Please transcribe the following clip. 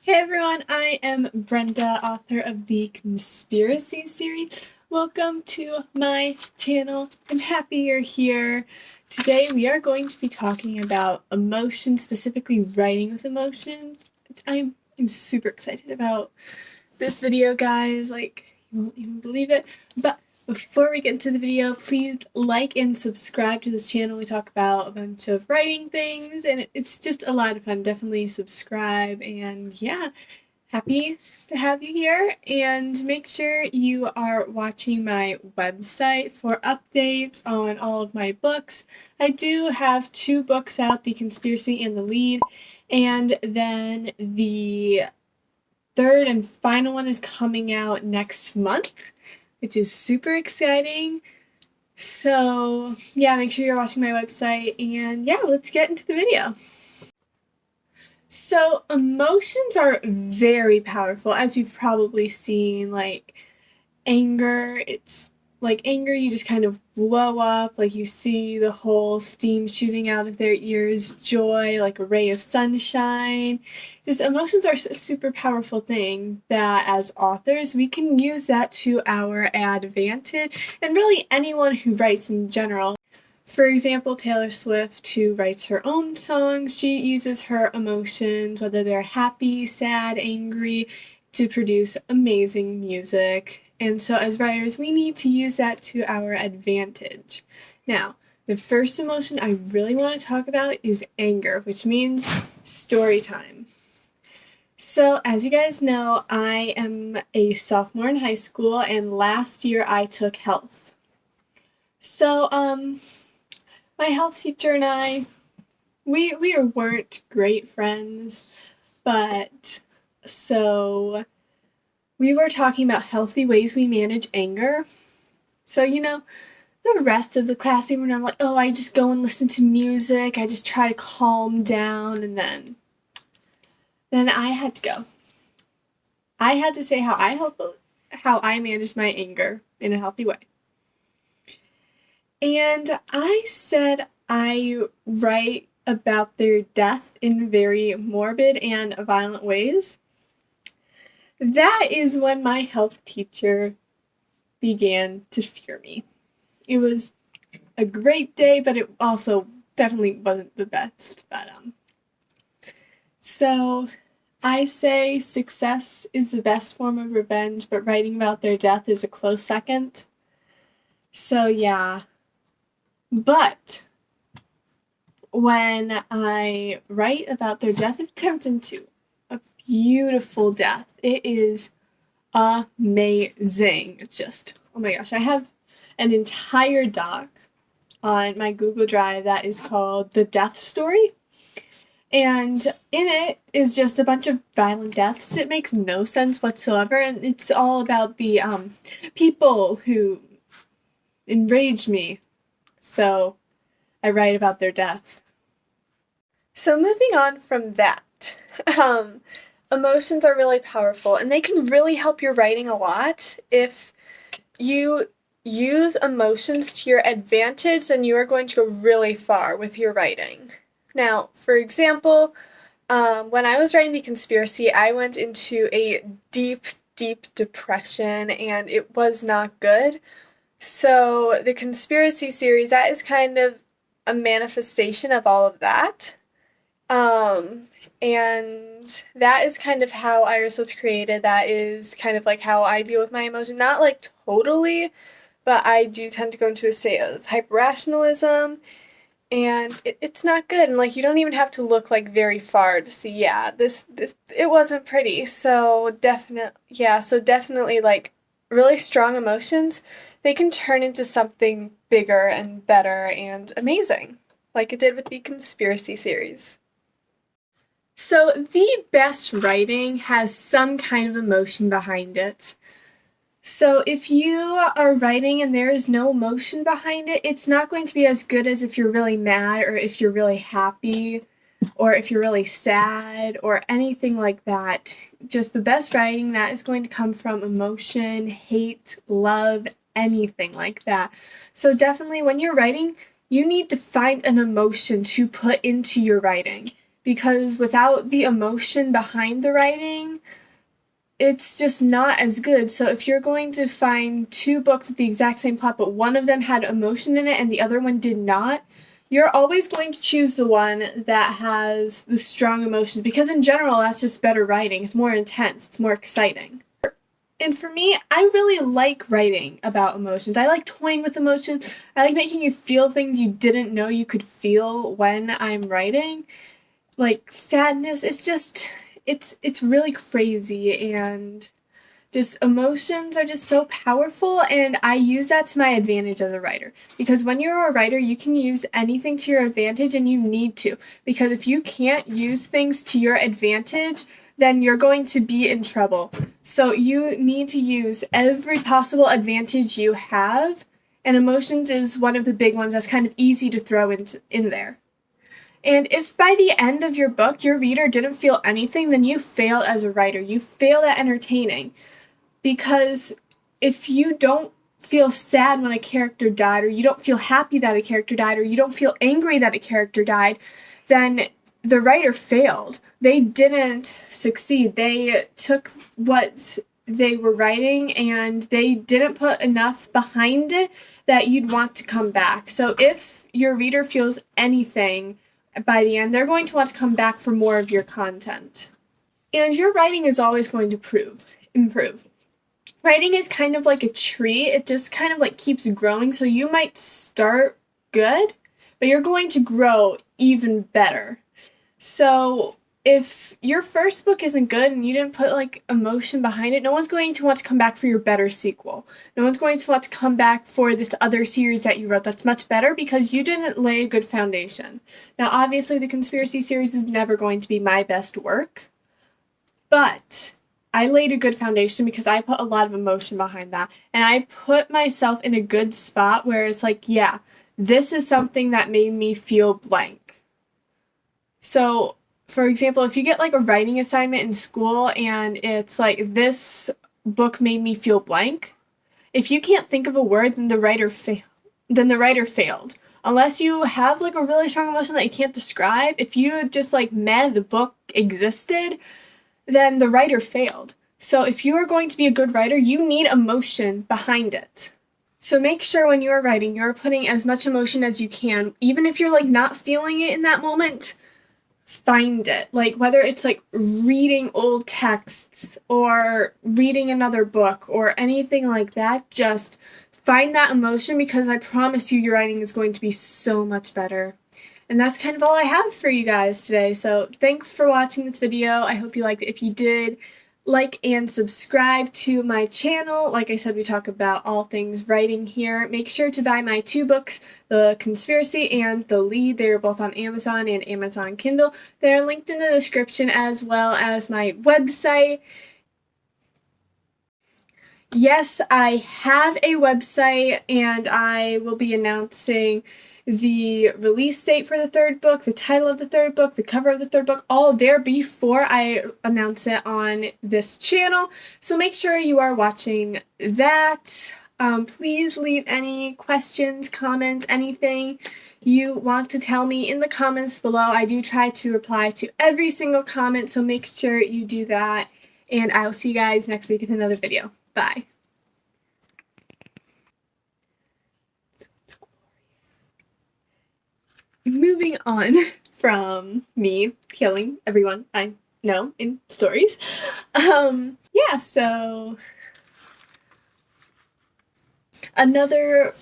Hey everyone, I am Brenda, author of the Conspiracy series. Welcome to my channel. I'm happy you're here. Today we are going to be talking about emotions, specifically writing with emotions. I'm super excited about this video, guys. Like, you won't even believe it. But before we get into the video, please like and subscribe to this channel. We talk about a bunch of writing things, and it's just a lot of fun. Definitely subscribe, and yeah, happy to have you here. And make sure you are watching my website for updates on all of my books. I do have 2 books out, The Conspiracy and The Lead, and then the third and final one is coming out next month, which is super exciting. So yeah, make sure you're watching my website, and yeah, let's get into the video. So emotions are very powerful, as you've probably seen. Like anger, it's like anger, you just kind of blow up, like you see the whole steam shooting out of their ears. Joy, like a ray of sunshine. Just emotions are a super powerful thing that as authors we can use that to our advantage, and really anyone who writes in general. For example, Taylor Swift, who writes her own songs, she uses her emotions, whether they're happy, sad, angry, to produce amazing music. And so as writers, we need to use that to our advantage. Now, the first emotion I really want to talk about is anger, which means story time. So as you guys know, I am a sophomore in high school, and last year I took health. So, my health teacher and I, we weren't great friends, but so we were talking about healthy ways we manage anger. So, the rest of the class, they were not like, oh, I just go and listen to music, I just try to calm down, and then I had to go. I had to say how I managed my anger in a healthy way. And I said I write about their death in very morbid and violent ways. That is when my health teacher began to fear me. It was a great day, but it also definitely wasn't the best. So I say success is the best form of revenge, but writing about their death is a close second. So yeah. But when I write about their death, it turns into a beautiful death. It is amazing. It's just, oh my gosh, I have an entire doc on my Google Drive that is called The Death Story. And in it is just a bunch of violent deaths. It makes no sense whatsoever, and it's all about the people who enraged me. So I write about their death. So moving on from that, emotions are really powerful, and they can really help your writing a lot. If you use emotions to your advantage, then you are going to go really far with your writing. Now, for example, when I was writing The Conspiracy, I went into a deep, deep depression, and it was not good. So the Conspiracy series, that is kind of a manifestation of all of that. And that is kind of how Iris was created. That is kind of like how I deal with my emotion. Not like totally, but I do tend to go into a state of hyper-rationalism, and it's not good. And like, you don't even have to look like very far to see, yeah, this it wasn't pretty. So definitely like really strong emotions, they can turn into something bigger and better and amazing, like it did with the Conspiracy series. So the best writing has some kind of emotion behind it. So if you are writing and there is no emotion behind it, it's not going to be as good as if you're really mad, or if you're really happy, or if you're really sad, or anything like that. Just the best writing, that is going to come from emotion, hate, love, anything like that. So definitely when you're writing, you need to find an emotion to put into your writing. because without the emotion behind the writing, it's just not as good. So if you're going to find two books with the exact same plot, but one of them had emotion in it and the other one did not, you're always going to choose the one that has the strong emotions, because in general, that's just better writing. It's more intense, it's more exciting. And for me, I really like writing about emotions. I like toying with emotions. I like making you feel things you didn't know you could feel when I'm writing. Like sadness, it's really crazy, and just emotions are just so powerful, and I use that to my advantage as a writer. Because when you're a writer, you can use anything to your advantage, and you need to. Because if you can't use things to your advantage, then you're going to be in trouble. So you need to use every possible advantage you have, and emotions is one of the big ones that's kind of easy to throw in there. And if by the end of your book your reader didn't feel anything, then you failed as a writer. You failed at entertaining. Because if you don't feel sad when a character died, or you don't feel happy that a character died, or you don't feel angry that a character died, then the writer failed. They didn't succeed. They took what they were writing and they didn't put enough behind it that you'd want to come back. So if your reader feels anything by the end, they're going to want to come back for more of your content. And your writing is always going to improve. Writing is kind of like a tree. It just kind of like keeps growing. So you might start good, but you're going to grow even better. So if your first book isn't good and you didn't put like emotion behind it, no one's going to want to come back for your better sequel. No one's going to want to come back for this other series that you wrote that's much better, because you didn't lay a good foundation. Now, obviously, the conspiracy series is never going to be my best work, but I laid a good foundation because I put a lot of emotion behind that. And I put myself in a good spot where it's like, yeah, this is something that made me feel blank. So, for example, if you get like a writing assignment in school and it's like, this book made me feel blank, if you can't think of a word, then the writer failed. Unless you have like a really strong emotion that you can't describe, if you just like, the book existed, then the writer failed. So if you are going to be a good writer, you need emotion behind it. So make sure when you are writing, you're putting as much emotion as you can. Even if you're like not feeling it in that moment, find it. Like whether it's like reading old texts or reading another book or anything like that, just find that emotion, because I promise you your writing is going to be so much better. And that's kind of all I have for you guys today. So thanks for watching this video. I hope you liked it. If you did, like and subscribe to my channel. Like I said, we talk about all things writing here. Make sure to buy my two books, The Conspiracy and The Lead. They're both on Amazon and Amazon Kindle. They're linked in the description, as well as my website. Yes, I have a website, and I will be announcing the release date for the third book, the title of the third book, the cover of the third book, all there before I announce it on this channel. So make sure you are watching that. Please leave any questions, comments, anything you want to tell me in the comments below. I do try to reply to every single comment, so make sure you do that. And I will see you guys next week with another video. Bye. Moving on from me killing everyone I know in stories. Yeah, so another